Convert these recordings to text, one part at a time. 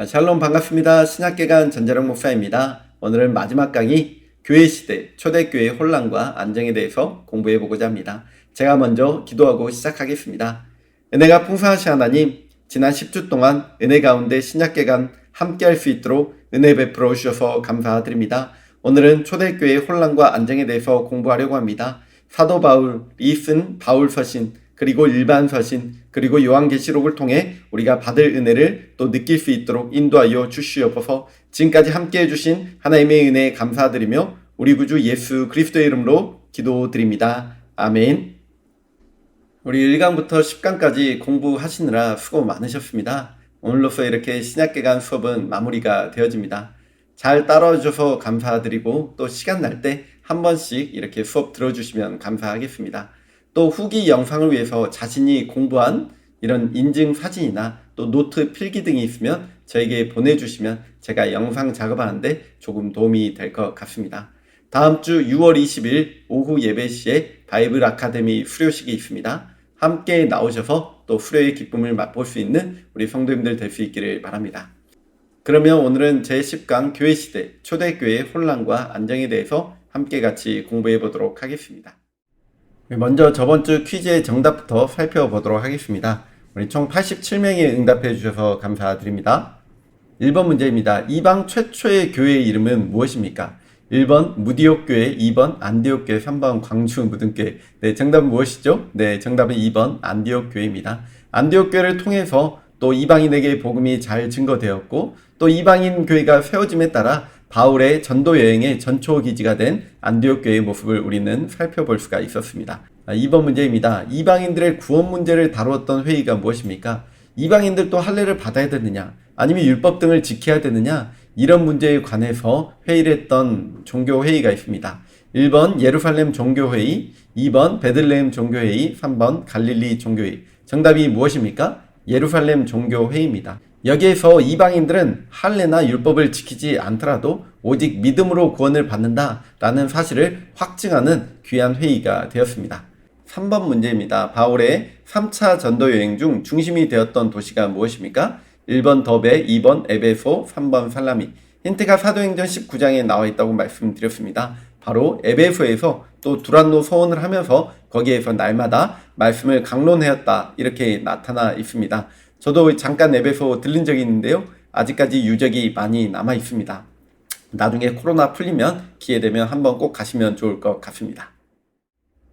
샬롬 반갑습니다. 신학개관 전재령 목사입니다. 오늘은 마지막 강의 교회시대 초대교회의 혼란과 안정에 대해서 공부해보고자 합니다. 제가 먼저 기도하고 시작하겠습니다. 은혜가 풍성하신 하나님, 지난 10주 동안 은혜 가운데 신학개관 함께할 수 있도록 은혜 베풀어 주셔서 감사드립니다. 오늘은 초대교회의 혼란과 안정에 대해서 공부하려고 합니다. 사도 바울이 쓴 바울 서신, 그리고 일반 서신, 그리고 요한계시록을 통해 우리가 받을 은혜를 또 느낄 수 있도록 인도하여 주시옵소서. 지금까지 함께해 주신 하나님의 은혜에 감사드리며 우리 구주 예수 그리스도의 이름으로 기도드립니다. 아멘. 우리 1강부터 10강까지 공부하시느라 수고 많으셨습니다. 오늘로써 이렇게 신약개관 수업은 마무리가 되어집니다. 잘 따라와 주셔서 감사드리고 또 시간 날 때 한 번씩 이렇게 수업 들어주시면 감사하겠습니다. 또 후기 영상을 위해서 자신이 공부한 이런 인증 사진이나 또 노트 필기 등이 있으면 저에게 보내주시면 제가 영상 작업하는데 조금 도움이 될 것 같습니다. 다음 주 6월 20일 오후 예배 시에 바이블 아카데미 수료식이 있습니다. 함께 나오셔서 또 수료의 기쁨을 맛볼 수 있는 우리 성도님들 될 수 있기를 바랍니다. 그러면 오늘은 제10강 교회시대 초대교회의 혼란과 안정에 대해서 함께 같이 공부해 보도록 하겠습니다. 먼저 저번 주 퀴즈의 정답부터 살펴보도록 하겠습니다. 우리 총 87명이 응답해 주셔서 감사드립니다. 1번 문제입니다. 이방 최초의 교회의 이름은 무엇입니까? 1번 무디옥교회, 2번 안디옥교회, 3번 광주무등교회. 네, 정답은 무엇이죠? 네, 정답은 2번 안디옥교회입니다. 안디옥교회를 통해서 또 이방인에게 복음이 잘 증거되었고 또 이방인 교회가 세워짐에 따라 바울의 전도 여행의 전초 기지가 된 안디옥 교회의 모습을 우리는 살펴볼 수가 있었습니다. 2번 문제입니다. 이방인들의 구원 문제를 다루었던 회의가 무엇입니까? 이방인들도 할례를 받아야 되느냐? 아니면 율법 등을 지켜야 되느냐? 이런 문제에 관해서 회의를 했던 종교회의가 있습니다. 1번 예루살렘 종교회의, 2번 베들레헴 종교회의, 3번 갈릴리 종교회의. 정답이 무엇입니까? 예루살렘 종교회의입니다. 여기에서 이방인들은 할례나 율법을 지키지 않더라도 오직 믿음으로 구원을 받는다라는 사실을 확증하는 귀한 회의가 되었습니다. 3번 문제입니다. 바울의 3차 전도 여행 중 중심이 되었던 도시가 무엇입니까? 1번 더베, 2번 에베소, 3번 살라미. 힌트가 사도행전 19장에 나와 있다고 말씀드렸습니다. 바로 에베소에서 또 두란노 서원을 하면서 거기에서 날마다 말씀을 강론하였다 이렇게 나타나 있습니다. 저도 잠깐 에베소 들린 적이 있는데요. 아직까지 유적이 많이 남아 있습니다. 나중에 코로나 풀리면 기회되면 한번 꼭 가시면 좋을 것 같습니다.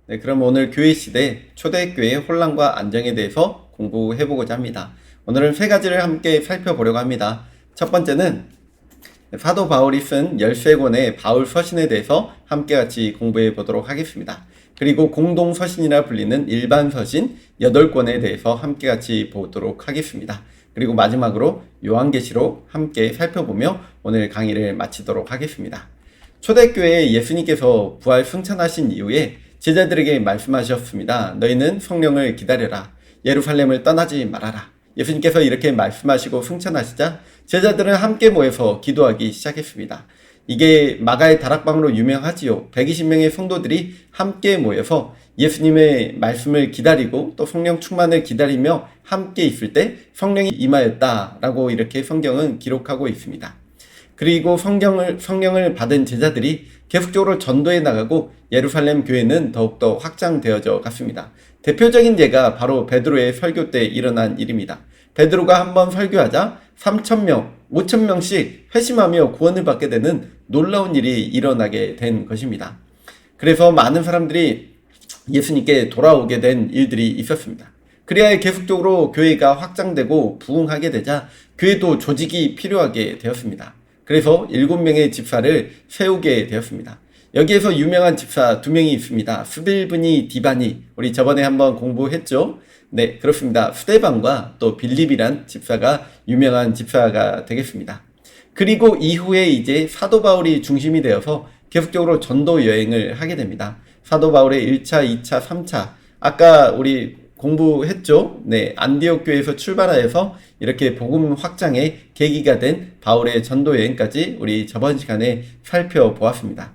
네, 그럼 오늘 교회시대 초대교회의 혼란과 안정에 대해서 공부해보고자 합니다. 오늘은 세 가지를 함께 살펴보려고 합니다. 첫 번째는 사도 바울이 쓴 13권의 바울 서신에 대해서 함께 같이 공부해 보도록 하겠습니다. 그리고 공동 서신이라 불리는 일반 서신 8권에 대해서 함께 같이 보도록 하겠습니다. 그리고 마지막으로 요한계시록 함께 살펴보며 오늘 강의를 마치도록 하겠습니다. 초대교회에 예수님께서 부활 승천하신 이후에 제자들에게 말씀하셨습니다. 너희는 성령을 기다려라. 예루살렘을 떠나지 말아라. 예수님께서 이렇게 말씀하시고 승천하시자 제자들은 함께 모여서 기도하기 시작했습니다. 이게 마가의 다락방으로 유명하지요. 120명의 성도들이 함께 모여서 예수님의 말씀을 기다리고 또 성령 충만을 기다리며 함께 있을 때 성령이 임하였다라고 이렇게 성경은 기록하고 있습니다. 그리고 성령을 받은 제자들이 계속적으로 전도해 나가고 예루살렘 교회는 더욱더 확장되어져 갔습니다. 대표적인 예가 바로 베드로의 설교 때 일어난 일입니다. 베드로가 한번 설교하자 3,000명, 5,000명씩 회심하며 구원을 받게 되는 놀라운 일이 일어나게 된 것입니다. 그래서 많은 사람들이 예수님께 돌아오게 된 일들이 있었습니다. 그래야 계속적으로 교회가 확장되고 부흥하게 되자 교회도 조직이 필요하게 되었습니다. 그래서 7명의 집사를 세우게 되었습니다. 여기에서 유명한 집사 2명이 있습니다. 스빌브니 디바니, 우리 저번에 한번 공부했죠? 네, 그렇습니다. 스데반과 또 빌립이란 집사가 유명한 집사가 되겠습니다. 그리고 이후에 이제 사도 바울이 중심이 되어서 계속적으로 전도 여행을 하게 됩니다. 사도 바울의 1차, 2차, 3차. 아까 우리 공부했죠? 네, 안디옥 교회에서 출발하여서 이렇게 복음 확장의 계기가 된 바울의 전도 여행까지 우리 저번 시간에 살펴보았습니다.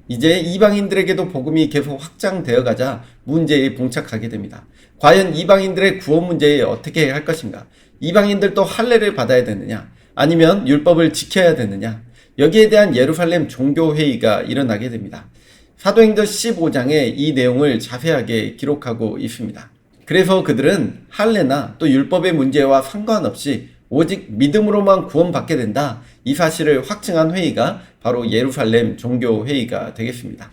이제 이방인들에게도 복음이 계속 확장되어 가자 문제에 봉착하게 됩니다. 과연 이방인들의 구원 문제에 어떻게 할 것인가? 이방인들도 할례를 받아야 되느냐? 아니면 율법을 지켜야 되느냐? 여기에 대한 예루살렘 종교회의가 일어나게 됩니다. 사도행전 15장에 이 내용을 자세하게 기록하고 있습니다. 그래서 그들은 할례나 또 율법의 문제와 상관없이 오직 믿음으로만 구원받게 된다. 이 사실을 확증한 회의가 바로 예루살렘 종교회의가 되겠습니다.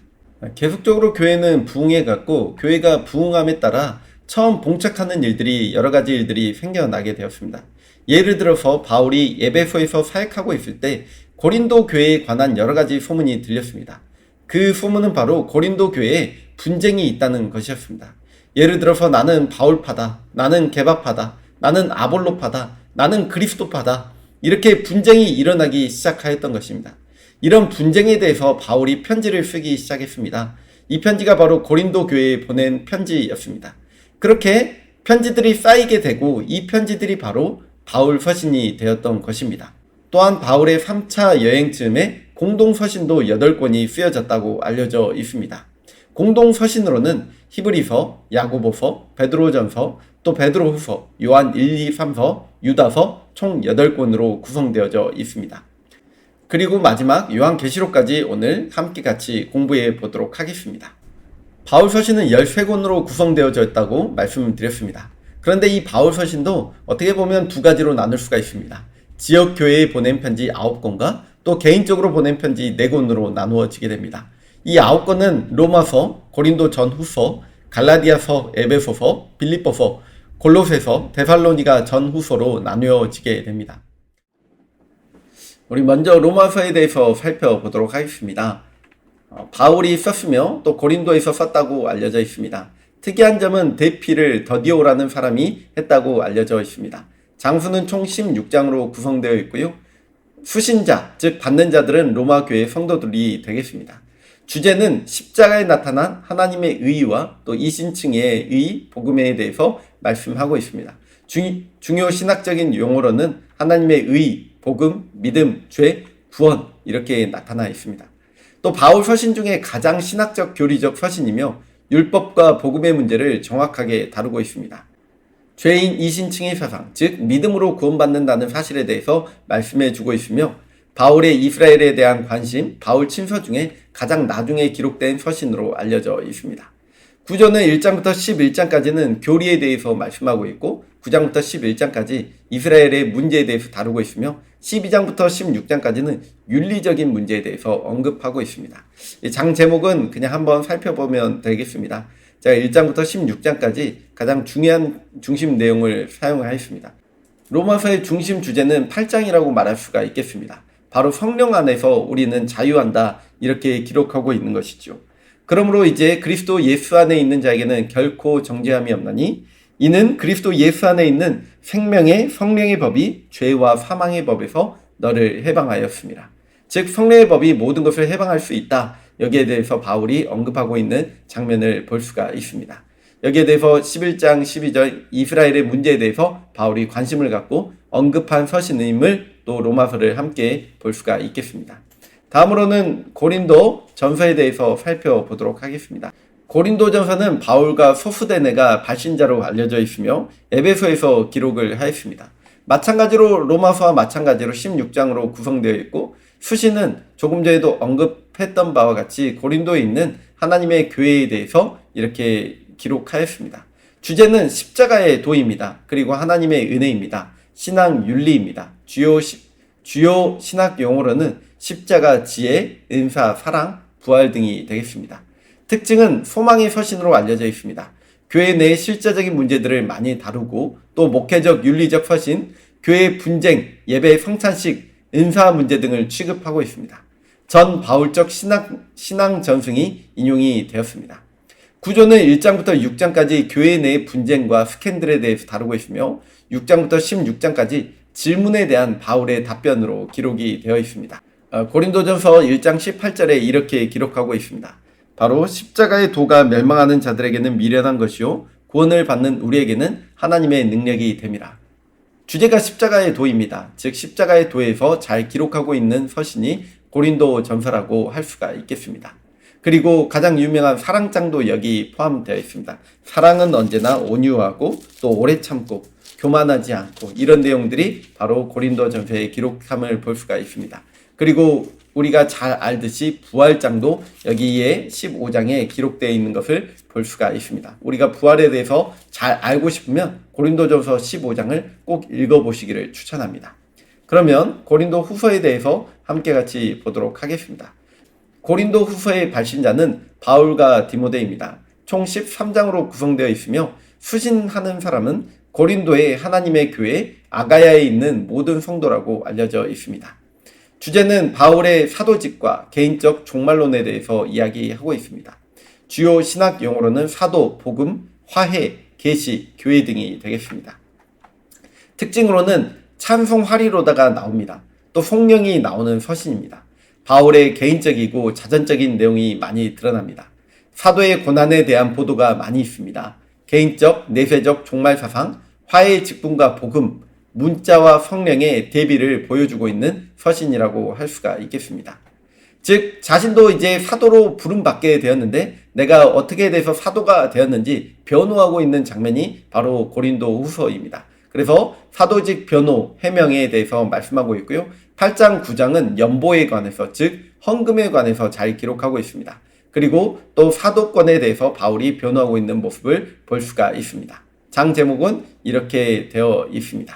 계속적으로 교회는 부흥해갔고 교회가 부흥함에 따라 처음 봉착하는 일들이 여러 가지 일들이 생겨나게 되었습니다. 예를 들어서 바울이 에베소에서 사역하고 있을 때 고린도 교회에 관한 여러 가지 소문이 들렸습니다. 그 소문은 바로 고린도 교회에 분쟁이 있다는 것이었습니다. 예를 들어서 나는 바울파다, 나는 게바파다, 나는 아볼로파다, 나는 그리스도파다, 이렇게 분쟁이 일어나기 시작하였던 것입니다. 이런 분쟁에 대해서 바울이 편지를 쓰기 시작했습니다. 이 편지가 바로 고린도 교회에 보낸 편지였습니다. 그렇게 편지들이 쌓이게 되고 이 편지들이 바로 바울 서신이 되었던 것입니다. 또한 바울의 3차 여행쯤에 공동서신도 8권이 쓰여졌다고 알려져 있습니다. 공동서신으로는 히브리서, 야고보서, 베드로전서, 또 베드로후서, 요한 1, 2, 3서, 유다서 총 8권으로 구성되어져 있습니다. 그리고 마지막 요한계시록까지 오늘 함께 같이 공부해 보도록 하겠습니다. 바울 서신은 13권으로 구성되어져 있다고 말씀드렸습니다. 그런데 이 바울 서신도 어떻게 보면 두 가지로 나눌 수가 있습니다. 지역 교회에 보낸 편지 9권과 또 개인적으로 보낸 편지 4권으로 나누어지게 됩니다. 이 9권은 로마서, 고린도 전후서, 갈라디아서, 에베소서, 빌립보서, 골로새서, 데살로니가 전후서로 나누어지게 됩니다. 우리 먼저 로마서에 대해서 살펴보도록 하겠습니다. 바울이 썼으며 또 고린도에서 썼다고 알려져 있습니다. 특이한 점은 대피를 더디오라는 사람이 했다고 알려져 있습니다. 장수는 총 16장으로 구성되어 있고요. 수신자, 즉 받는 자들은 로마 교회 성도들이 되겠습니다. 주제는 십자가에 나타난 하나님의 의와 또 이신층의 의, 복음에 대해서 말씀하고 있습니다. 중요 신학적인 용어로는 하나님의 의, 복음, 믿음, 죄, 구원 이렇게 나타나 있습니다. 또 바울 서신 중에 가장 신학적 교리적 서신이며 율법과 복음의 문제를 정확하게 다루고 있습니다. 죄인 이신층의 사상, 즉 믿음으로 구원받는다는 사실에 대해서 말씀해주고 있으며 바울의 이스라엘에 대한 관심, 바울 친서 중에 가장 나중에 기록된 서신으로 알려져 있습니다. 구조는 1장부터 11장까지는 교리에 대해서 말씀하고 있고 9장부터 11장까지 이스라엘의 문제에 대해서 다루고 있으며 12장부터 16장까지는 윤리적인 문제에 대해서 언급하고 있습니다. 장 제목은 그냥 한번 살펴보면 되겠습니다. 제가 1장부터 16장까지 가장 중요한 중심 내용을 사용하였습니다. 로마서의 중심 주제는 8장이라고 말할 수가 있겠습니다. 바로 성령 안에서 우리는 자유한다 이렇게 기록하고 있는 것이죠. 그러므로 이제 그리스도 예수 안에 있는 자에게는 결코 정죄함이 없나니 이는 그리스도 예수 안에 있는 생명의 성령의 법이 죄와 사망의 법에서 너를 해방하였습니다. 즉 성령의 법이 모든 것을 해방할 수 있다. 여기에 대해서 바울이 언급하고 있는 장면을 볼 수가 있습니다. 여기에 대해서 11장 12절 이스라엘의 문제에 대해서 바울이 관심을 갖고 언급한 서신임을 또 로마서를 함께 볼 수가 있겠습니다. 다음으로는 고린도 전서에 대해서 살펴보도록 하겠습니다. 고린도 전서는 바울과 소수데네가 발신자로 알려져 있으며 에베소에서 기록을 하였습니다. 마찬가지로 로마서와 마찬가지로 16장으로 구성되어 있고 수신은 조금 전에도 언급했던 바와 같이 고린도에 있는 하나님의 교회에 대해서 이렇게 기록하였습니다. 주제는 십자가의 도입니다. 그리고 하나님의 은혜입니다. 신앙 윤리입니다. 주요 신학 용어로는 십자가, 지혜, 은사, 사랑, 부활 등이 되겠습니다. 특징은 소망의 서신으로 알려져 있습니다. 교회 내의 실제적인 문제들을 많이 다루고 또 목회적, 윤리적 서신, 교회 분쟁, 예배 성찬식, 은사 문제 등을 취급하고 있습니다. 전 바울적 신앙 전승이 인용이 되었습니다. 구조는 1장부터 6장까지 교회 내의 분쟁과 스캔들에 대해서 다루고 있으며 6장부터 16장까지 질문에 대한 바울의 답변으로 기록이 되어 있습니다. 고린도전서 1장 18절에 이렇게 기록하고 있습니다. 바로 십자가의 도가 멸망하는 자들에게는 미련한 것이요 구원을 받는 우리에게는 하나님의 능력이 됨이라. 주제가 십자가의 도입니다. 즉 십자가의 도에서 잘 기록하고 있는 서신이 고린도 전서라고 할 수가 있겠습니다. 그리고 가장 유명한 사랑장도 여기 포함되어 있습니다. 사랑은 언제나 온유하고 또 오래 참고 교만하지 않고 이런 내용들이 바로 고린도전서의 기록함을 볼 수가 있습니다. 그리고 우리가 잘 알듯이 부활장도 여기에 15장에 기록되어 있는 것을 볼 수가 있습니다. 우리가 부활에 대해서 잘 알고 싶으면 고린도전서 15장을 꼭 읽어보시기를 추천합니다. 그러면 고린도 후서에 대해서 함께 같이 보도록 하겠습니다. 고린도 후서의 발신자는 바울과 디모데입니다. 총 13장으로 구성되어 있으며 수신하는 사람은 고린도의 하나님의 교회 아가야에 있는 모든 성도라고 알려져 있습니다. 주제는 바울의 사도직과 개인적 종말론에 대해서 이야기하고 있습니다. 주요 신학 용어로는 사도, 복음, 화해, 계시, 교회 등이 되겠습니다. 특징으로는 찬송 화리로다가 나옵니다. 또 성령이 나오는 서신입니다. 바울의 개인적이고 자전적인 내용이 많이 드러납니다. 사도의 고난에 대한 보도가 많이 있습니다. 개인적, 내세적 종말사상, 화해의 직분과 복음, 문자와 성령의 대비를 보여주고 있는 서신이라고 할 수가 있겠습니다. 즉 자신도 이제 사도로 부름받게 되었는데 내가 어떻게 돼서 사도가 되었는지 변호하고 있는 장면이 바로 고린도 후서입니다. 그래서 사도직 변호, 해명에 대해서 말씀하고 있고요. 8장, 9장은 연보에 관해서 즉 헌금에 관해서 잘 기록하고 있습니다. 그리고 또 사도권에 대해서 바울이 변호하고 있는 모습을 볼 수가 있습니다. 장 제목은 이렇게 되어 있습니다.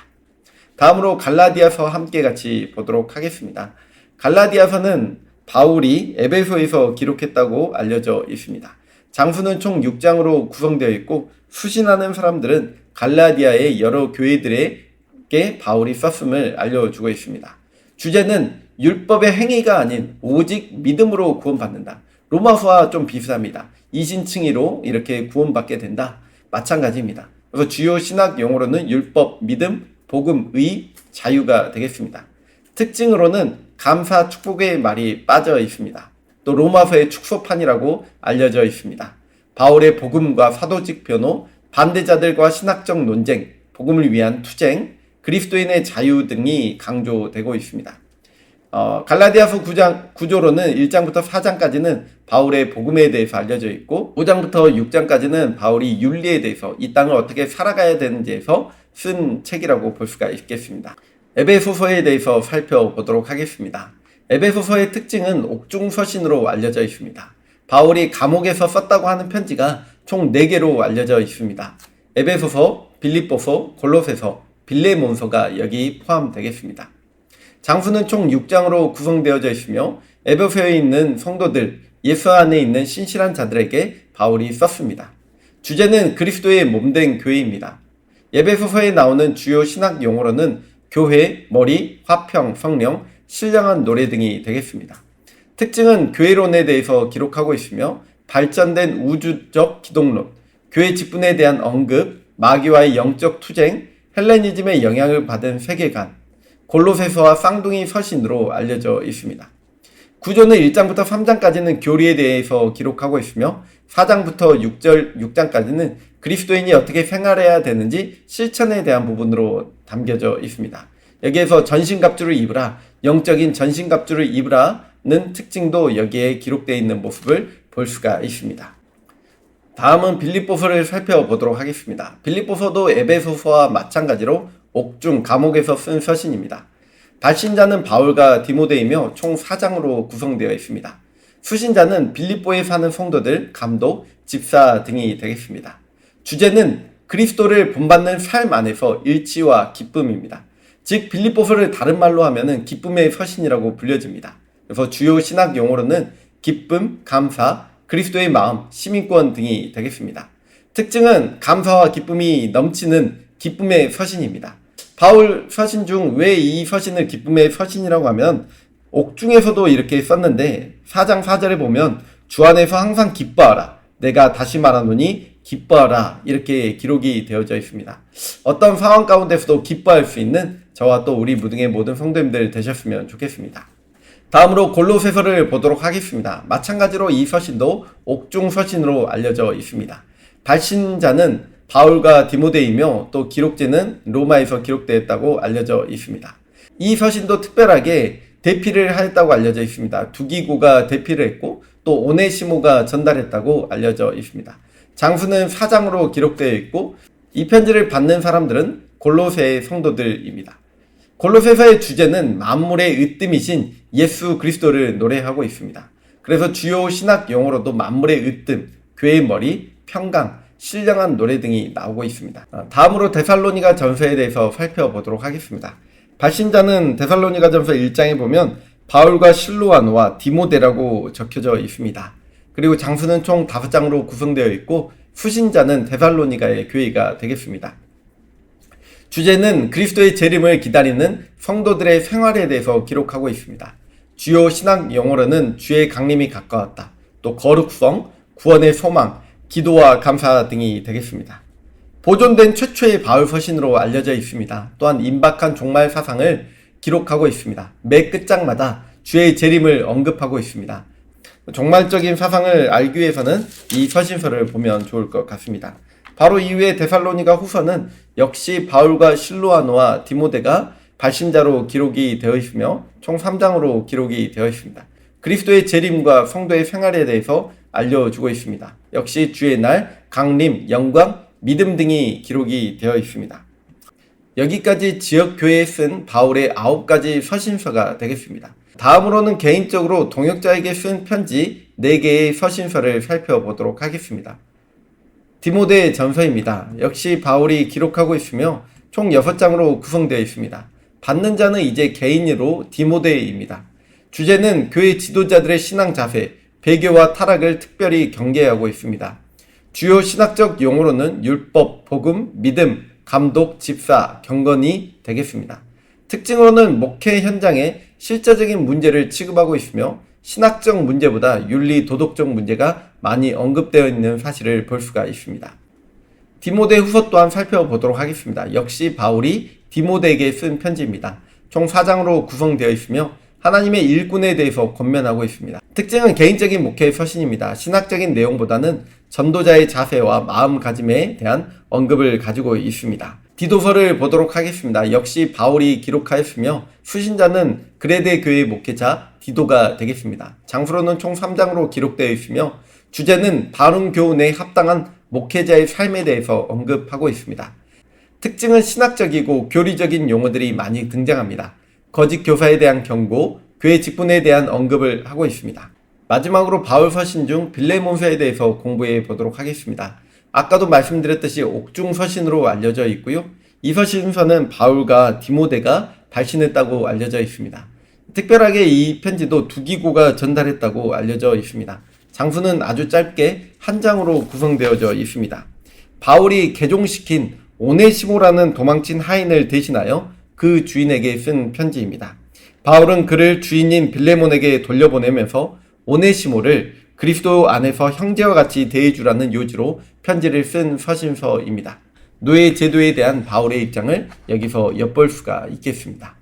다음으로 갈라디아서 함께 같이 보도록 하겠습니다. 갈라디아서는 바울이 에베소에서 기록했다고 알려져 있습니다. 장수는 총 6장으로 구성되어 있고 수신하는 사람들은 갈라디아의 여러 교회들에게 바울이 썼음을 알려주고 있습니다. 주제는 율법의 행위가 아닌 오직 믿음으로 구원받는다. 로마서와 좀 비슷합니다. 이신칭의로 이렇게 구원받게 된다. 마찬가지입니다. 그래서 주요 신학 용어로는 율법, 믿음, 복음, 의, 자유가 되겠습니다. 특징으로는 감사, 축복의 말이 빠져 있습니다. 또 로마서의 축소판이라고 알려져 있습니다. 바울의 복음과 사도직 변호, 반대자들과 신학적 논쟁, 복음을 위한 투쟁, 그리스도인의 자유 등이 강조되고 있습니다. 갈라디아서 구조로는 1장부터 4장까지는 바울의 복음에 대해서 알려져 있고 5장부터 6장까지는 바울이 윤리에 대해서 이 땅을 어떻게 살아가야 되는지에서 쓴 책이라고 볼 수가 있겠습니다. 에베소서에 대해서 살펴보도록 하겠습니다. 에베소서의 특징은 옥중서신으로 알려져 있습니다. 바울이 감옥에서 썼다고 하는 편지가 총 4개로 알려져 있습니다. 에베소서, 빌립보서, 골로새서, 빌레몬서가 여기 포함되겠습니다. 장수는 총 6장으로 구성되어져 있으며 에베소에 있는 성도들, 예수 안에 있는 신실한 자들에게 바울이 썼습니다. 주제는 그리스도의 몸된 교회입니다. 에베소서에 나오는 주요 신학 용어로는 교회, 머리, 화평, 성령, 신령한 노래 등이 되겠습니다. 특징은 교회론에 대해서 기록하고 있으며 발전된 우주적 기독론, 교회 직분에 대한 언급, 마귀와의 영적 투쟁, 헬레니즘의 영향을 받은 세계관, 골로새서와 쌍둥이 서신으로 알려져 있습니다. 구조는 1장부터 3장까지는 교리에 대해서 기록하고 있으며 4장부터 6장까지는 그리스도인이 어떻게 생활해야 되는지 실천에 대한 부분으로 담겨져 있습니다. 여기에서 전신갑주를 입으라, 영적인 전신갑주를 입으라는 특징도 여기에 기록되어 있는 모습을 볼 수가 있습니다. 다음은 빌립보서를 살펴보도록 하겠습니다. 빌립보서도 에베소서와 마찬가지로 옥중, 감옥에서 쓴 서신입니다. 발신자는 바울과 디모데이며 총 4장으로 구성되어 있습니다. 수신자는 빌립보에 사는 성도들, 감독, 집사 등이 되겠습니다. 주제는 그리스도를 본받는 삶 안에서 일치와 기쁨입니다. 즉 빌립보서를 다른 말로 하면은 기쁨의 서신이라고 불려집니다. 그래서 주요 신학 용어로는 기쁨, 감사, 그리스도의 마음, 시민권 등이 되겠습니다. 특징은 감사와 기쁨이 넘치는 기쁨의 서신입니다. 바울 서신 중 왜 이 서신을 기쁨의 서신이라고 하면 옥중에서도 이렇게 썼는데 4장 4절에 보면 주 안에서 항상 기뻐하라. 내가 다시 말하노니 기뻐하라. 이렇게 기록이 되어져 있습니다. 어떤 상황 가운데서도 기뻐할 수 있는 저와 또 우리 무등의 모든 성도님들 되셨으면 좋겠습니다. 다음으로 골로새서를 보도록 하겠습니다. 마찬가지로 이 서신도 옥중 서신으로 알려져 있습니다. 발신자는 바울과 디모데이며 또 기록지는 로마에서 기록되었다고 알려져 있습니다. 이 서신도 특별하게 대피를 하였다고 알려져 있습니다. 두기고가 대피를 했고 또 오네시모가 전달했다고 알려져 있습니다. 장수는 4장으로 기록되어 있고 이 편지를 받는 사람들은 골로새 성도들입니다. 골로새서의 주제는 만물의 으뜸이신 예수 그리스도를 노래하고 있습니다. 그래서 주요 신학 용어로도 만물의 으뜸, 교회의 머리, 평강, 신령한 노래 등이 나오고 있습니다. 다음으로 데살로니가 전서에 대해서 살펴보도록 하겠습니다. 발신자는 데살로니가 전서 1장에 보면 바울과 실로아노와 디모데라고 적혀져 있습니다. 그리고 장수는 총 5장으로 구성되어 있고 수신자는 데살로니가의 교회가 되겠습니다. 주제는 그리스도의 재림을 기다리는 성도들의 생활에 대해서 기록하고 있습니다. 주요 신학 용어로는 주의 강림이 가까웠다, 또 거룩성, 구원의 소망, 기도와 감사 등이 되겠습니다. 보존된 최초의 바울 서신으로 알려져 있습니다. 또한 임박한 종말 사상을 기록하고 있습니다. 매 끝장마다 주의 재림을 언급하고 있습니다. 종말적인 사상을 알기 위해서는 이 서신서를 보면 좋을 것 같습니다. 바로 이후에 데살로니가 후서는 역시 바울과 실로아노와 디모데가 발신자로 기록이 되어 있으며 총 3장으로 기록이 되어 있습니다. 그리스도의 재림과 성도의 생활에 대해서 알려주고 있습니다. 역시 주의 날, 강림, 영광, 믿음 등이 기록이 되어 있습니다. 여기까지 지역교회에 쓴 바울의 9가지 서신서가 되겠습니다. 다음으로는 개인적으로 동역자에게 쓴 편지 4개의 서신서를 살펴보도록 하겠습니다. 디모데 전서입니다. 역시 바울이 기록하고 있으며 총 6장으로 구성되어 있습니다. 받는 자는 이제 개인으로 디모데입니다. 주제는 교회 지도자들의 신앙 자세, 배교와 타락을 특별히 경계하고 있습니다. 주요 신학적 용어로는 율법, 복음, 믿음, 감독, 집사, 경건이 되겠습니다. 특징으로는 목회 현장에 실제적인 문제를 취급하고 있으며 신학적 문제보다 윤리 도덕적 문제가 많이 언급되어 있는 사실을 볼 수가 있습니다. 디모데 후서 또한 살펴보도록 하겠습니다. 역시 바울이 디모데에게 쓴 편지입니다. 총 4장으로 구성되어 있으며 하나님의 일꾼에 대해서 권면하고 있습니다. 특징은 개인적인 목회의 서신입니다. 신학적인 내용보다는 전도자의 자세와 마음가짐에 대한 언급을 가지고 있습니다. 디도서를 보도록 하겠습니다. 역시 바울이 기록하였으며 수신자는 그레데 교회의 목회자 디도가 되겠습니다. 장수로는 총 3장으로 기록되어 있으며 주제는 바른 교훈에 합당한 목회자의 삶에 대해서 언급하고 있습니다. 특징은 신학적이고 교리적인 용어들이 많이 등장합니다. 거짓 교사에 대한 경고, 교회 직분에 대한 언급을 하고 있습니다. 마지막으로 바울 서신 중 빌레몬서에 대해서 공부해 보도록 하겠습니다. 아까도 말씀드렸듯이 옥중 서신으로 알려져 있고요. 이 서신서는 바울과 디모데가 발신했다고 알려져 있습니다. 특별하게 이 편지도 두기고가 전달했다고 알려져 있습니다. 장수는 아주 짧게 한 장으로 구성되어져 있습니다. 바울이 개종시킨 오네시모라는 도망친 하인을 대신하여 그 주인에게 쓴 편지입니다. 바울은 그를 주인인 빌레몬에게 돌려보내면서 오네시모를 그리스도 안에서 형제와 같이 대해주라는 요지로 편지를 쓴 서신서입니다. 노예 제도에 대한 바울의 입장을 여기서 엿볼 수가 있겠습니다.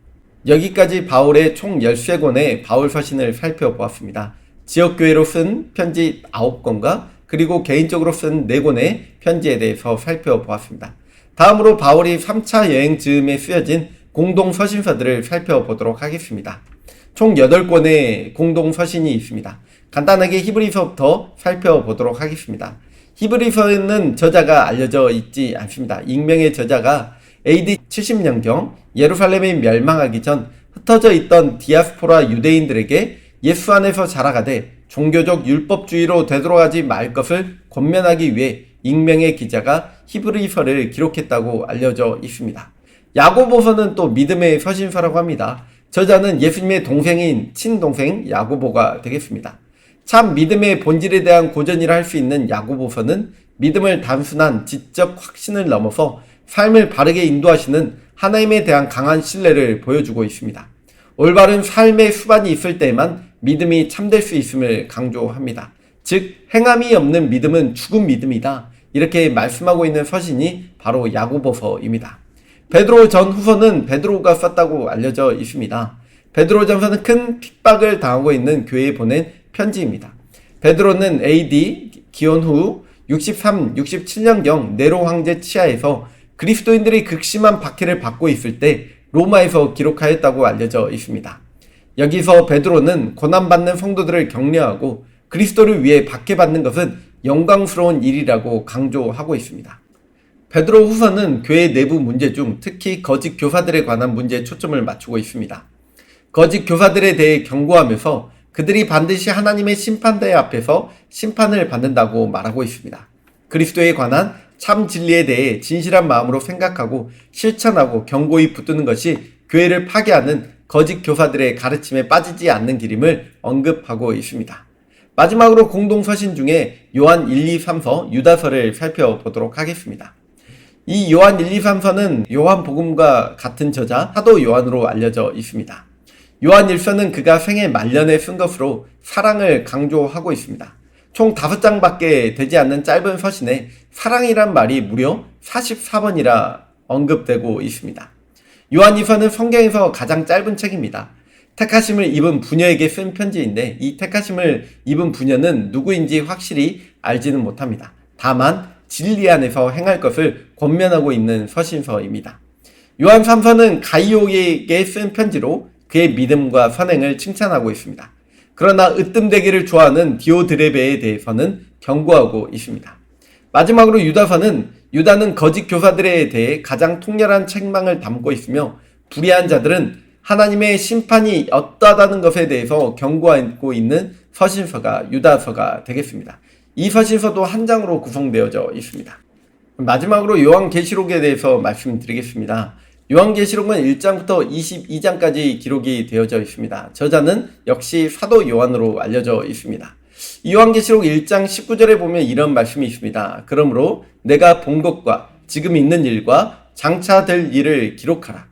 여기까지 바울의 총 13권의 바울 서신을 살펴보았습니다. 지역교회로 쓴 편지 9권과 그리고 개인적으로 쓴 4권의 편지에 대해서 살펴보았습니다. 다음으로 바울이 3차 여행 즈음에 쓰여진 공동 서신서들을 살펴보도록 하겠습니다. 총 8권의 공동 서신이 있습니다. 간단하게 히브리서부터 살펴보도록 하겠습니다. 히브리서는 저자가 알려져 있지 않습니다. 익명의 저자가 AD 70년경 예루살렘이 멸망하기 전 흩어져 있던 디아스포라 유대인들에게 예수 안에서 자라가되 종교적 율법주의로 되돌아가지 말 것을 권면하기 위해 익명의 기자가 히브리서를 기록했다고 알려져 있습니다. 야고보서는 또 믿음의 서신서라고 합니다. 저자는 예수님의 동생인 친동생 야고보가 되겠습니다. 참 믿음의 본질에 대한 고전이라 할 수 있는 야고보서는 믿음을 단순한 지적 확신을 넘어서 삶을 바르게 인도하시는 하나님에 대한 강한 신뢰를 보여주고 있습니다. 올바른 삶의 수반이 있을 때에만 믿음이 참될 수 있음을 강조합니다. 즉 행함이 없는 믿음은 죽은 믿음이다. 이렇게 말씀하고 있는 서신이 바로 야고보서입니다. 베드로 전 후서는 베드로가 썼다고 알려져 있습니다. 베드로 전서는 큰 핍박을 당하고 있는 교회에 보낸 편지입니다. 베드로는 AD 기원 후 63, 67년경 네로 황제 치하에서 그리스도인들이 극심한 박해를 받고 있을 때 로마에서 기록하였다고 알려져 있습니다. 여기서 베드로는 고난받는 성도들을 격려하고 그리스도를 위해 박해받는 것은 영광스러운 일이라고 강조하고 있습니다. 베드로 후서는 교회 내부 문제 중 특히 거짓 교사들에 관한 문제에 초점을 맞추고 있습니다. 거짓 교사들에 대해 경고하면서 그들이 반드시 하나님의 심판대 앞에서 심판을 받는다고 말하고 있습니다. 그리스도에 관한 참 진리에 대해 진실한 마음으로 생각하고 실천하고 경고히 붙드는 것이 교회를 파괴하는 거짓 교사들의 가르침에 빠지지 않는 길임을 언급하고 있습니다. 마지막으로 공동서신 중에 요한 1, 2, 3서, 유다서를 살펴보도록 하겠습니다. 이 요한 1, 2, 3서는 요한복음과 같은 저자 사도 요한으로 알려져 있습니다. 요한 1서는 그가 생애 말년에 쓴 것으로 사랑을 강조하고 있습니다. 총 5장밖에 되지 않는 짧은 서신에 사랑이란 말이 무려 44번이라 언급되고 있습니다. 요한 2서는 성경에서 가장 짧은 책입니다. 택하심을 입은 부녀에게 쓴 편지인데 이 택하심을 입은 부녀는 누구인지 확실히 알지는 못합니다. 다만 진리 안에서 행할 것을 권면하고 있는 서신서입니다. 요한 3서는 가이오에게 쓴 편지로 그의 믿음과 선행을 칭찬하고 있습니다. 그러나 으뜸되기를 좋아하는 디오드레베에 대해서는 경고하고 있습니다. 마지막으로 유다는 거짓 교사들에 대해 가장 통렬한 책망을 담고 있으며 불의한 자들은 하나님의 심판이 어떠하다는 것에 대해서 경고하고 있는 서신서가 유다서가 되겠습니다. 이 서신서도 한 장으로 구성되어져 있습니다. 마지막으로 요한계시록에 대해서 말씀드리겠습니다. 요한계시록은 1장부터 22장까지 기록이 되어져 있습니다. 저자는 역시 사도 요한으로 알려져 있습니다. 요한계시록 1장 19절에 보면 이런 말씀이 있습니다. 그러므로 내가 본 것과 지금 있는 일과 장차 될 일을 기록하라.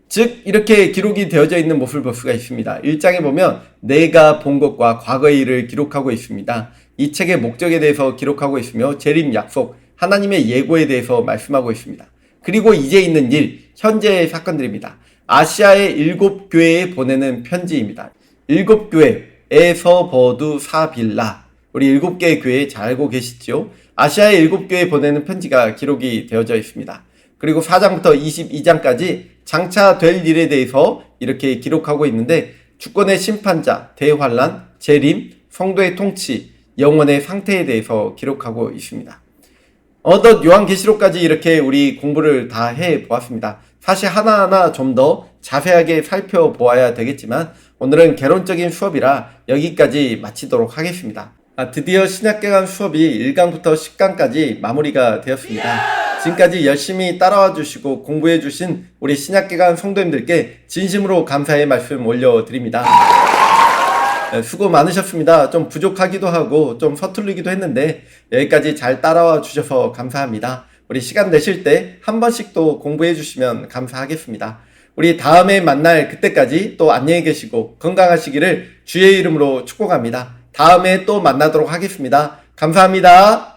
즉 이렇게 기록이 되어져 있는 모습을 볼 수가 있습니다. 1장에 보면 내가 본 것과 과거의 일을 기록하고 있습니다. 이 책의 목적에 대해서 기록하고 있으며 재림 약속, 하나님의 예고에 대해서 말씀하고 있습니다. 그리고 이제 있는 일, 현재의 사건들입니다. 아시아의 7교회에 보내는 편지입니다. 7교회, 에서버두 사빌라. 우리 7개의 교회 잘 알고 계시죠? 아시아의 7교회에 보내는 편지가 기록이 되어져 있습니다. 그리고 4장부터 22장까지 장차 될 일에 대해서 이렇게 기록하고 있는데 주권의 심판자, 대환란, 재림, 성도의 통치, 영혼의 상태에 대해서 기록하고 있습니다. 어느덧 요한계시록까지 이렇게 우리 공부를 다 해보았습니다. 사실 하나하나 좀 더 자세하게 살펴보아야 되겠지만 오늘은 개론적인 수업이라 여기까지 마치도록 하겠습니다. 드디어 신약개관 수업이 1강부터 10강까지 마무리가 되었습니다. 지금까지 열심히 따라와 주시고 공부해 주신 우리 신약개관 성도님들께 진심으로 감사의 말씀 올려드립니다. 수고 많으셨습니다. 좀 부족하기도 하고 좀 서툴리기도 했는데 여기까지 잘 따라와 주셔서 감사합니다. 우리 시간 내실 때 한 번씩 또 공부해 주시면 감사하겠습니다. 우리 다음에 만날 그때까지 또 안녕히 계시고 건강하시기를 주의 이름으로 축복합니다. 다음에 또 만나도록 하겠습니다. 감사합니다.